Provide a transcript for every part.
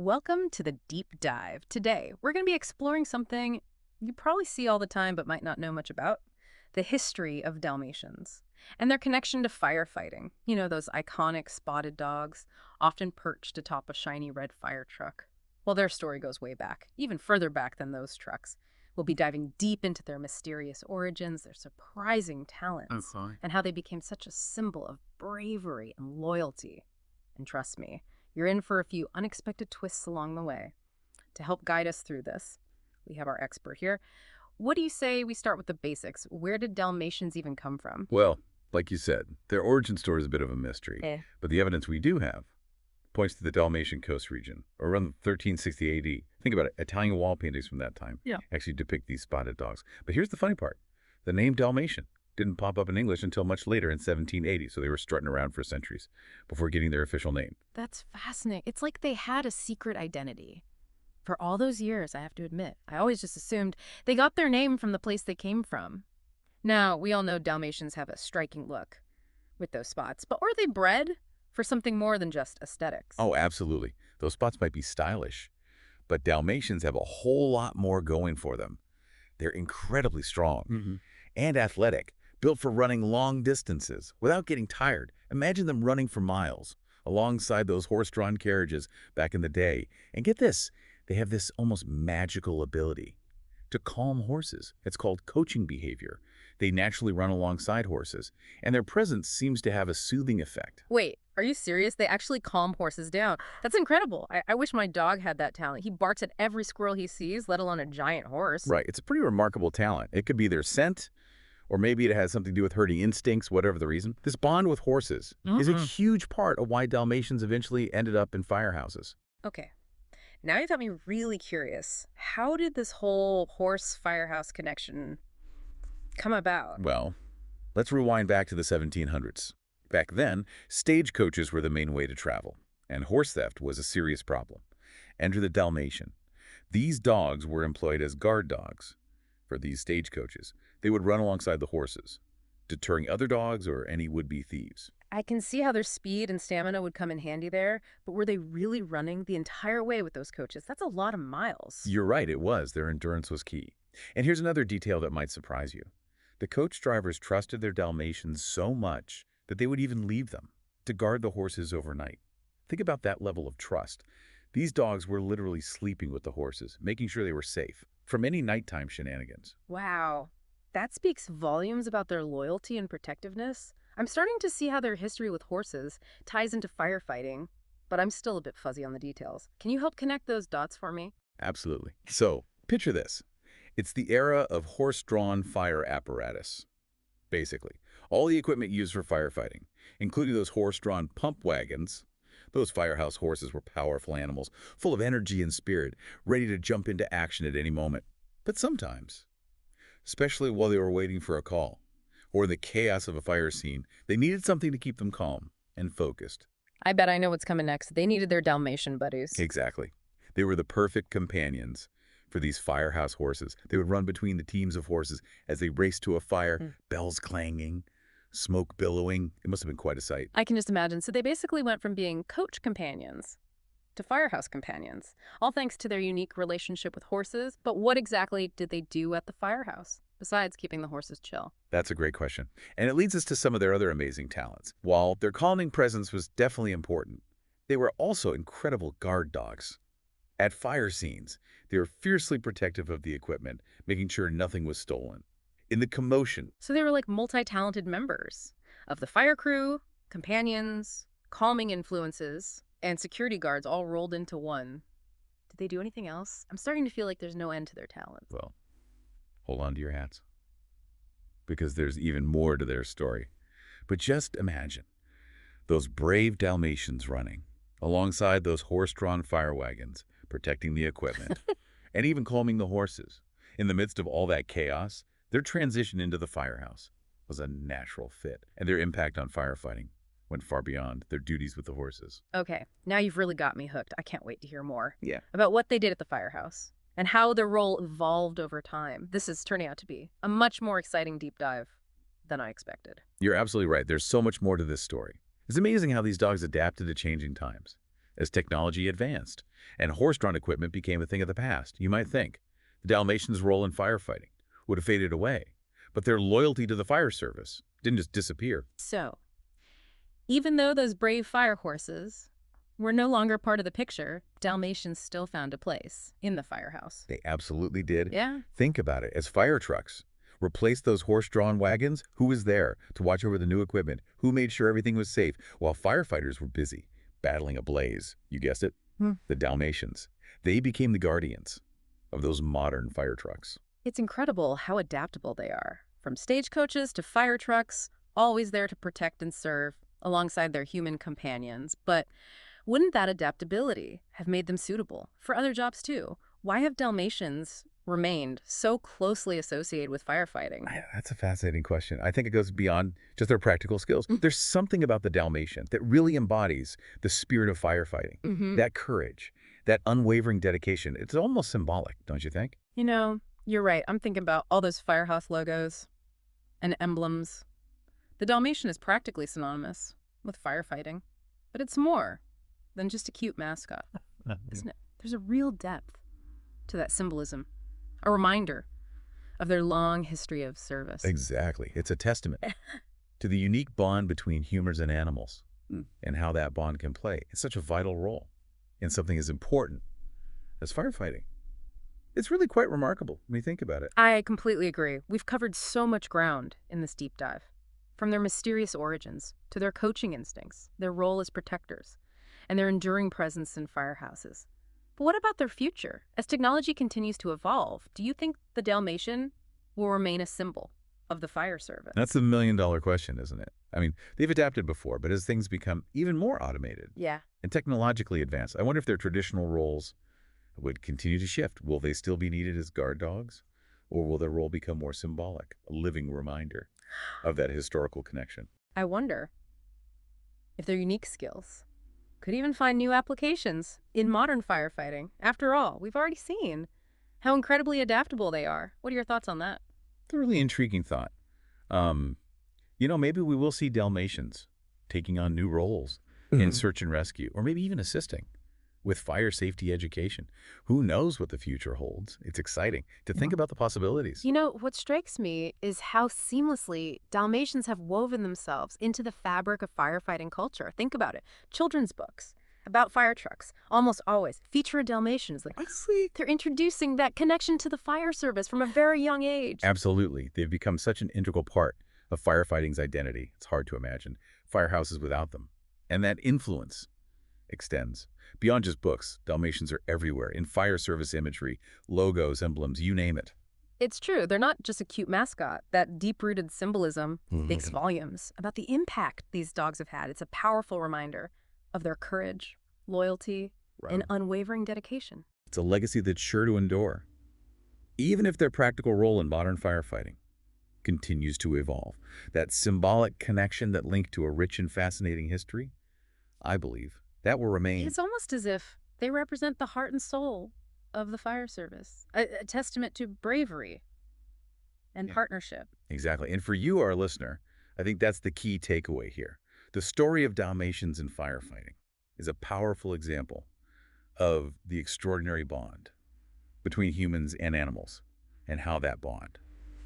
Welcome to the deep dive. Today, we're going to be exploring something you probably see all the time but might not know much about: the history of Dalmatians and their connection to firefighting. You know, those iconic spotted dogs, often perched atop a shiny red fire truck. Well, their story goes way back, even further back than those trucks. We'll be diving deep into their mysterious origins, their surprising talents, Okay. and how they became such a symbol of bravery and loyalty. And trust me, you're in for a few unexpected twists along the way. To help guide us through this, we have our expert here. What do you say we start with the basics? Where did Dalmatians even come from? Well, like you said, their origin story is a bit of a mystery, Eh. but the evidence we do have points to the Dalmatian coast region, around 1360 AD. Think about it, Italian wall paintings from that time Yeah. actually depict these spotted dogs. But here's the funny part. The name Dalmatian didn't pop up in English until much later in 1780, so they were strutting around for centuries before getting their official name. That's fascinating. It's like they had a secret identity. For all those years, I have to admit, I always just assumed they got their name from the place they came from. Now, we all know Dalmatians have a striking look with those spots, but were they bred for something more than just aesthetics? Oh, absolutely. Those spots might be stylish, but Dalmatians have a whole lot more going for them. They're incredibly strong and athletic, built for running long distances without getting tired. Imagine them running for miles alongside those horse-drawn carriages back in the day. And get this, they have this almost magical ability to calm horses. It's called coaching behavior. They naturally run alongside horses, and their presence seems to have a soothing effect. Wait, are you serious? They actually calm horses down. That's incredible. I wish my dog had that talent. He barks at every squirrel he sees, let alone a giant horse. Right, it's a pretty remarkable talent. It could be their scent, or maybe it has something to do with herding instincts, whatever the reason. This bond with horses is a huge part of why Dalmatians eventually ended up in firehouses. Okay. Now you got me really curious. How did this whole horse firehouse connection come about? Well, let's rewind back to the 1700s. Back then, stagecoaches were the main way to travel, and horse theft was a serious problem. Enter the Dalmatian. These dogs were employed as guard dogs for these stagecoaches. They would run alongside the horses, deterring other dogs or any would-be thieves. I can see how their speed and stamina would come in handy there, but were they really running the entire way with those coaches? That's a lot of miles. You're right, it was. Their endurance was key. And here's another detail that might surprise you. The coach drivers trusted their Dalmatians so much that they would even leave them to guard the horses overnight. Think about that level of trust. These dogs were literally sleeping with the horses, making sure they were safe from any nighttime shenanigans. Wow. That speaks volumes about their loyalty and protectiveness. I'm starting to see how their history with horses ties into firefighting, but I'm still a bit fuzzy on the details. Can you help connect those dots for me? Absolutely. So, picture this. It's the era of horse-drawn fire apparatus, basically. All the equipment used for firefighting, including those horse-drawn pump wagons. Those firehouse horses were powerful animals, full of energy and spirit, ready to jump into action at any moment. But sometimes, especially while they were waiting for a call, or in the chaos of a fire scene, they needed something to keep them calm and focused. I bet I know what's coming next. They needed their Dalmatian buddies. Exactly. They were the perfect companions for these firehouse horses. They would run between the teams of horses as they raced to a fire, bells clanging, smoke billowing. It must have been quite a sight. I can just imagine. So they basically went from being coach companions to firehouse companions, all thanks to their unique relationship with horses. But what exactly did they do at the firehouse, besides keeping the horses chill? That's a great question. And it leads us to some of their other amazing talents. While their calming presence was definitely important, they were also incredible guard dogs. At fire scenes, they were fiercely protective of the equipment, making sure nothing was stolen. In the commotion, So they were like multi-talented members of the fire crew, companions, calming influences, and security guards all rolled into one. Did they do anything else? I'm starting to feel like there's no end to their talent. well, hold on to your hats, because there's even more to their story. But just imagine those brave Dalmatians running alongside those horse-drawn fire wagons, protecting the equipment, and even calming the horses. In the midst of all that chaos, their transition into the firehouse was a natural fit, and their impact on firefighting went far beyond their duties with the horses. Okay, now you've really got me hooked. I can't wait to hear more Yeah. about what they did at the firehouse and how their role evolved over time. This is turning out to be a much more exciting deep dive than I expected. You're absolutely right. There's so much more to this story. It's amazing how these dogs adapted to changing times as technology advanced. and horse-drawn equipment became a thing of the past. You might think the Dalmatians' role in firefighting would have faded away, but their loyalty to the fire service didn't just disappear. So, even though those brave fire horses were no longer part of the picture, Dalmatians still found a place in the firehouse. They absolutely did. Yeah. Think about it. As fire trucks replaced those horse-drawn wagons, who was there to watch over the new equipment? Who made sure everything was safe while firefighters were busy battling a blaze? You guessed it, the Dalmatians. They became the guardians of those modern fire trucks. It's incredible how adaptable they are. From stagecoaches to fire trucks, always there to protect and serve alongside their human companions. But wouldn't that adaptability have made them suitable for other jobs too? Why have Dalmatians remained so closely associated with firefighting? That's a fascinating question. I think it goes beyond just their practical skills. There's something about the Dalmatian that really embodies the spirit of firefighting, that courage, that unwavering dedication. It's almost symbolic, don't you think? You know, you're right. I'm thinking about all those Firehouse logos and emblems. The Dalmatian is practically synonymous with firefighting, but it's more than just a cute mascot, isn't it? There's a real depth to that symbolism, a reminder of their long history of service. Exactly. It's a testament to the unique bond between humans and animals and how that bond can play. It's such a vital role in something as important as firefighting. It's really quite remarkable when you think about it. I completely agree. We've covered so much ground in this deep dive, from their mysterious origins to their coaching instincts, their role as protectors, and their enduring presence in firehouses. But what about their future? As technology continues to evolve, do you think the Dalmatian will remain a symbol of the fire service? That's the million-dollar question, isn't it? I mean, they've adapted before, but as things become even more automated and technologically advanced, I wonder if their traditional roles would continue to shift. Will they still be needed as guard dogs, or will their role become more symbolic, a living reminder of that historical connection? I wonder if their unique skills could even find new applications in modern firefighting. After all, we've already seen how incredibly adaptable they are. What are your thoughts on that? It's a really intriguing thought. You know, maybe we will see Dalmatians taking on new roles in search and rescue, or maybe even assisting with fire safety education. Who knows what the future holds? It's exciting to think about the possibilities. You know, what strikes me is how seamlessly Dalmatians have woven themselves into the fabric of firefighting culture. Think about it. Children's books about fire trucks almost always feature a Dalmatian. Like, Honestly, they're introducing that connection to the fire service from a very young age. absolutely. They've become such an integral part of firefighting's identity. It's hard to imagine firehouses without them. And that influence extends beyond just books. Dalmatians are everywhere in fire service imagery, logos, emblems, you name it. It's true. They're not just a cute mascot. That deep-rooted symbolism speaks volumes about the impact these dogs have had. It's a powerful reminder of their courage, loyalty, and unwavering dedication. It's a legacy that's sure to endure, even if their practical role in modern firefighting continues to evolve. That symbolic connection that linked to a rich and fascinating history, I believe, that will remain. It's almost as if they represent the heart and soul of the fire service, a testament to bravery and partnership. Exactly. And for you, our listener, I think that's the key takeaway here. The story of Dalmatians in firefighting is a powerful example of the extraordinary bond between humans and animals and how that bond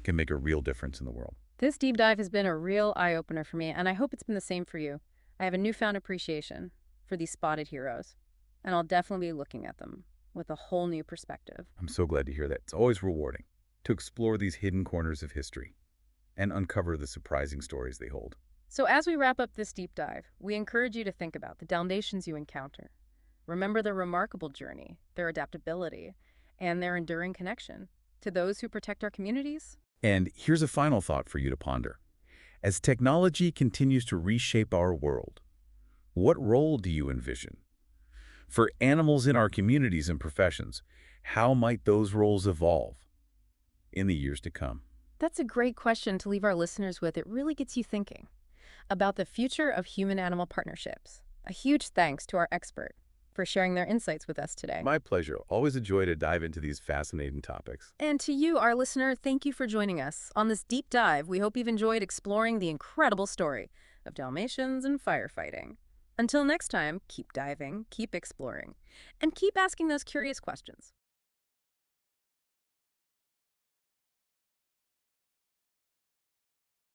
can make a real difference in the world. This deep dive has been a real eye-opener for me, and I hope it's been the same for you. I have a newfound appreciation for these spotted heroes, and I'll definitely be looking at them with a whole new perspective. I'm so glad to hear that. It's always rewarding to explore these hidden corners of history and uncover the surprising stories they hold. So as we wrap up this deep dive, we encourage you to think about the Dalmatians you encounter. Remember their remarkable journey, their adaptability, and their enduring connection to those who protect our communities. And here's a final thought for you to ponder. As technology continues to reshape our world, what role do you envision? For animals in our communities and professions, how might those roles evolve in the years to come? That's a great question to leave our listeners with. It really gets you thinking about the future of human-animal partnerships. A huge thanks to our expert for sharing their insights with us today. My pleasure. Always a joy to dive into these fascinating topics. And to you, our listener, thank you for joining us on this deep dive. We hope you've enjoyed exploring the incredible story of Dalmatians and firefighting. Until next time, keep diving, keep exploring, and keep asking those curious questions.